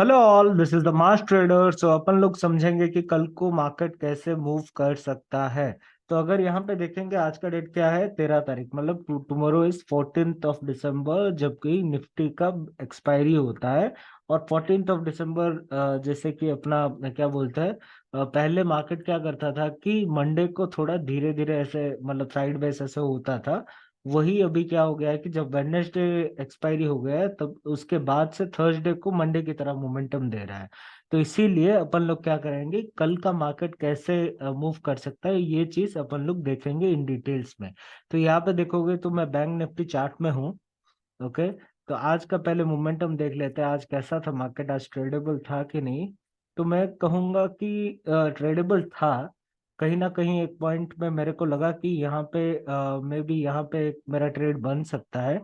Hello all, this is the mass trader. So अपन लोग समझेंगे कि कल को मार्केट कैसे मूव कर सकता है। तो अगर यहाँ पे देखेंगे, आज का डेट क्या है, 13 तारीख, मतलब tomorrow is 14th of December, जबकि निफ्टी का एक्सपायरी होता है। और 14th ऑफ दिसंबर, जैसे कि अपना क्या बोलते हैं, पहले मार्केट क्या करता था कि मंडे को थोड़ा धीरे धीरे ऐसे, मतलब साइड वेज ऐसे होता था। वही अभी क्या हो गया है कि जब वेडनेसडे एक्सपायरी हो गया है, तब उसके बाद से थर्सडे को मंडे की तरह मोमेंटम दे रहा है। तो इसीलिए अपन लोग क्या करेंगे, कल का मार्केट कैसे मूव कर सकता है, ये चीज अपन लोग देखेंगे इन डिटेल्स में। तो यहाँ पे देखोगे तो मैं बैंक निफ्टी चार्ट में हूँ। ओके। तो आज का पहले मोमेंटम देख लेते हैं, आज कैसा था मार्केट, आज ट्रेडेबल था कि नहीं। तो मैं कहूंगा कि ट्रेडेबल था। कहीं ना कहीं एक पॉइंट में मेरे को लगा कि यहाँ पे मे बी यहाँ पे मेरा ट्रेड बन सकता है।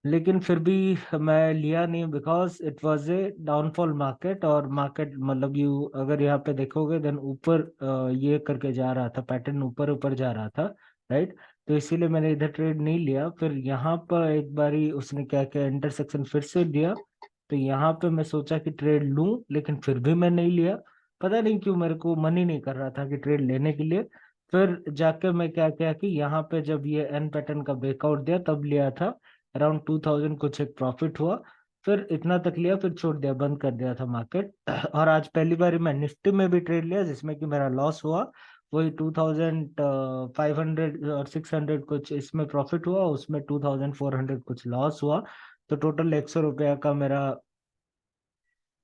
लेकिन फिर भी मैं लिया नहीं, because it was a downfall market. और मार्केट मतलब यू अगर यहाँ पे देखोगे देन ऊपर ये करके जा रहा था, पैटर्न ऊपर ऊपर जा रहा था। राइट। तो इसीलिए मैंने इधर ट्रेड नहीं लिया। फिर यहाँ पर एक बारी उसने क्या किया, इंटरसेक्शन फिर से दिया। तो यहाँ पे मैं सोचा कि ट्रेड लूं, लेकिन फिर भी मैं नहीं लिया। पता नहीं क्यों, मेरे को मन ही नहीं कर रहा था कि ट्रेड लेने के लिए। फिर जाके मैं क्या किया कि यहाँ पे जब ये एन पैटर्न का ब्रेकआउट दिया तब लिया था। अराउंड 2000 कुछ एक प्रॉफिट हुआ। फिर इतना तक लिया, फिर छोड़ दिया, बंद कर दिया था मार्केट। और आज पहली बार मैं निफ्टी में भी ट्रेड लिया, जिसमें कि मेरा लॉस हुआ। वही 2500 और 600 कुछ इसमें प्रॉफिट हुआ, उसमें 2400 कुछ लॉस हुआ। तो टोटल 100 रुपया का मेरा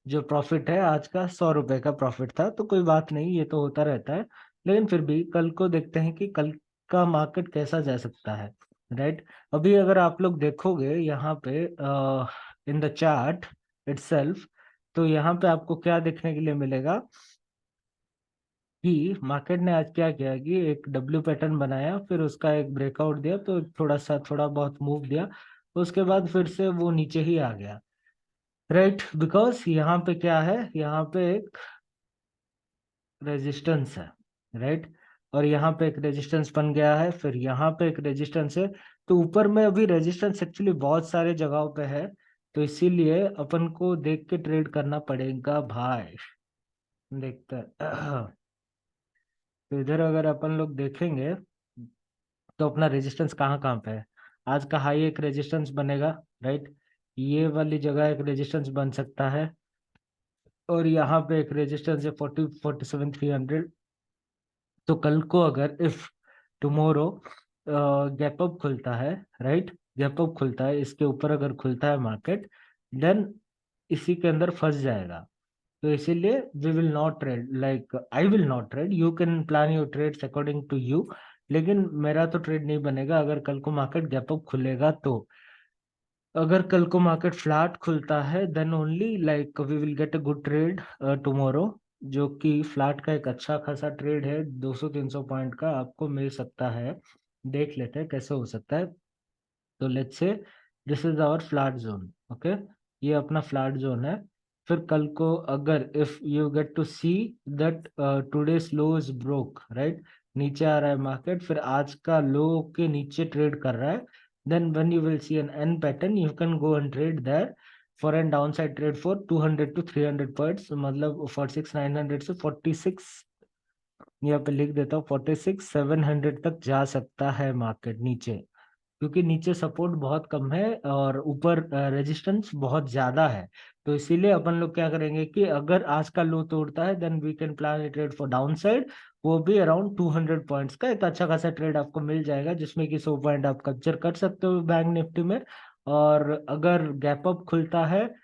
जो प्रॉफिट है, आज का 100 रुपए का प्रॉफिट था। तो कोई बात नहीं, ये तो होता रहता है। लेकिन फिर भी कल को देखते हैं कि कल का मार्केट कैसा जा सकता है। राइट। अभी अगर आप लोग देखोगे यहाँ पे इन द चार्ट इटसेल्फ, तो यहाँ पे आपको क्या देखने के लिए मिलेगा कि मार्केट ने आज क्या किया कि एक डब्ल्यू पैटर्न बनाया, फिर उसका एक ब्रेकआउट दिया, तो थोड़ा बहुत मूव दिया। उसके बाद फिर से वो नीचे ही आ गया। राइट। बिकॉज यहाँ पे क्या है, यहाँ पे एक रेजिस्टेंस है। राइट। और यहाँ पे एक रेजिस्टेंस बन गया है, फिर यहाँ पे एक रेजिस्टेंस है। तो ऊपर में अभी रेजिस्टेंस एक्चुअली बहुत सारे जगहों पे है। तो इसीलिए अपन को देख के ट्रेड करना पड़ेगा भाई। देखते हैं। तो इधर अगर अपन लोग देखेंगे तो अपना रेजिस्टेंस कहाँ कहाँ पे है। आज का हाई एक रेजिस्टेंस बनेगा। राइट। ये वाली जगह एक रेजिस्टेंस बन सकता है। और यहाँ पे एक रेजिस्टेंस है 47,300। तो कल को अगर इफ टुमारो गैप अप खुलता है, राइट, गैप अप खुलता है, इसके ऊपर अगर खुलता है मार्केट, देन इसी के अंदर फंस जाएगा। तो इसीलिए we will not trade, like I will not trade, you can plan your trades according to you. लेकिन मेरा तो ट्रेड नहीं बनेगा अगर कल को मार्केट गैप अप खुलेगा तो। अगर कल को मार्केट फ्लैट खुलता है then only like we will get a good trade tomorrow, जो कि फ्लैट का एक अच्छा खासा ट्रेड है, 200-300 पॉइंट का आपको मिल सकता है। देख लेते हैं कैसे हो सकता है। तो let's say this is our flat zone. Okay. ये अपना फ्लैट जोन है। फिर कल को अगर if you get to see that today's low is broke, right, नीचे आ रहा है मार्केट, फिर आज का लो के नीचे ट्रेड कर रहा है, then when you will see an N pattern you can go and trade there for an downside trade for 200 to 300 points, मतलब 46,900 से 46, यहाँ पे लिख देता हूँ, 46,700 तक जा सकता है मार्केट नीचे। क्योंकि नीचे सपोर्ट बहुत कम है और ऊपर रेजिस्टेंस बहुत ज्यादा है। तो इसीलिए अपन लोग क्या करेंगे कि अगर आज का लो तोड़ता है then we can plan a trade for down side. वो भी अराउंड 200 पॉइंट्स का एक अच्छा खासा ट्रेड आपको मिल जाएगा, जिसमें कि 100 पॉइंट आप कैप्चर कर सकते हो बैंक निफ्टी में। और अगर गैप अप खुलता है,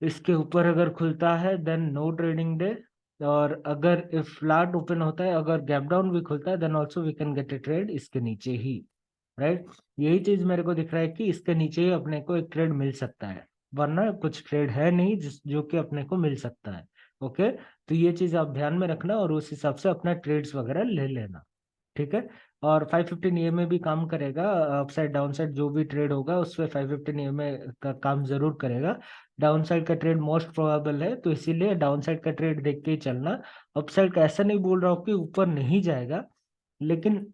इसके ऊपर अगर खुलता है देन नो ट्रेडिंग डे। और अगर इफ फ्लैट ओपन होता है, अगर गैप डाउन भी खुलता है, then also we can get a trade इसके नीचे ही। राइट। यही चीज मेरे को दिख रहा है कि इसके नीचे ही अपने को एक ट्रेड मिल सकता है, वरना कुछ ट्रेड है नहीं जिस जो कि अपने को मिल सकता है। ओके। तो ये चीज आप ध्यान में रखना और उस हिसाब से अपना ट्रेड्स वगैरह ले लेना। ठीक है। और 515 ईएमए भी काम करेगा, अपसाइड डाउन साइड जो भी ट्रेड होगा उसमें 515 ईएमए का काम जरूर करेगा। डाउन साइड का ट्रेड मोस्ट प्रोबेबल है, तो इसीलिए डाउन साइड का ट्रेड देख के ही चलना। अपसाइड का ऐसा नहीं बोल रहा हूँ कि ऊपर नहीं जाएगा, लेकिन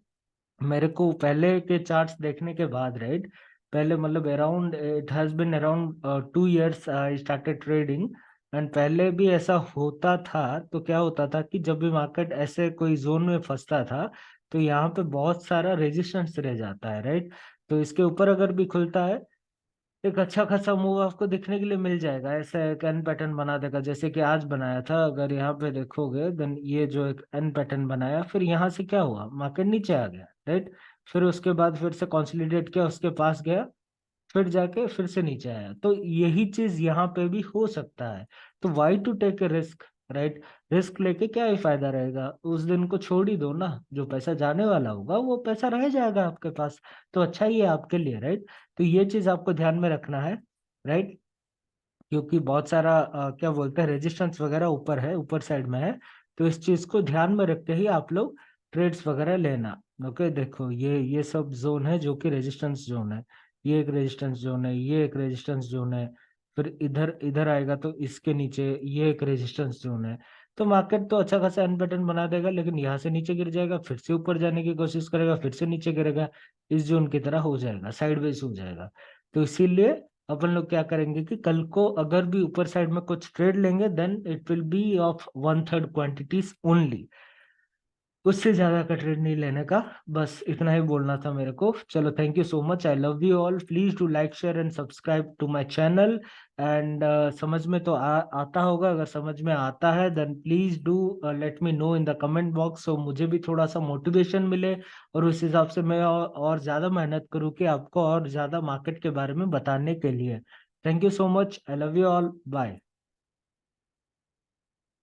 मेरे को पहले के चार्ट्स देखने के बाद, राइट, पहले मतलब around it has been around 2 years I started trading. And पहले भी ऐसा होता था, तो क्या होता था कि जब भी मार्केट ऐसे कोई जोन में फंसता था तो यहाँ पे बहुत सारा रेजिस्टेंस रह जाता है, राइट। तो इसके ऊपर अगर भी खुलता है, एक अच्छा खासा मूव आपको देखने के लिए मिल जाएगा, ऐसा एक एन पैटर्न बना देगा जैसे कि आज बनाया था। अगर यहाँ पे देखोगे देन ये जो एक एन पैटर्न बनाया, फिर यहाँ से क्या हुआ, मार्केट नीचे आ गया, राइट। फिर उसके बाद फिर से कंसोलिडेट किया, उसके पास गया, फिर जाके फिर से नीचे आया। तो यही चीज यहाँ पे भी हो सकता है। तो why to take a risk, right. Risk लेके क्या ही फायदा रहेगा, उस दिन को छोड़ ही दो ना, जो पैसा जाने वाला होगा वो पैसा रह जाएगा आपके पास। तो अच्छा ही है आपके लिए, राइट। तो ये चीज आपको ध्यान में रखना है, राइट। क्योंकि बहुत सारा क्या बोलते हैं रेजिस्टेंस वगैरह ऊपर है, ऊपर साइड में है। तो इस चीज को ध्यान में रखते ही आप लोग ट्रेड्स वगैरह लेना। ओके, देखो ये सब जोन है जो कि रेजिस्टेंस जोन है। ये एक रेजिस्टेंस जोन है, ये एक रेजिस्टेंस जोन है। फिर इधर इधर आएगा तो इसके नीचे ये एक रेजिस्टेंस जोन है। तो मार्केट तो अच्छा खासा एन पैटर्न बना देगा, लेकिन यहाँ से नीचे गिर जाएगा, फिर से ऊपर जाने की कोशिश करेगा, फिर से नीचे गिरेगा। इस जोन की तरह हो जाएगा, साइडवेज हो जाएगा। तो इसीलिए अपन लोग क्या करेंगे कि कल को अगर भी ऊपर साइड में कुछ ट्रेड लेंगे then it will be of 1/3 quantities only. उससे ज्यादा का ट्रेड नहीं लेने का। बस इतना ही बोलना था मेरे को। चलो, thank you so much, I love you all. Please do like share and subscribe to my channel. And समझ में तो आता होगा, अगर समझ में आता है then please do let me know in the comment box, so मुझे भी थोड़ा सा मोटिवेशन मिले और उस हिसाब से मैं और ज्यादा मेहनत करूँ कि आपको और ज्यादा मार्केट के बारे में बताने के लिए। Thank you so much, I love you all, bye.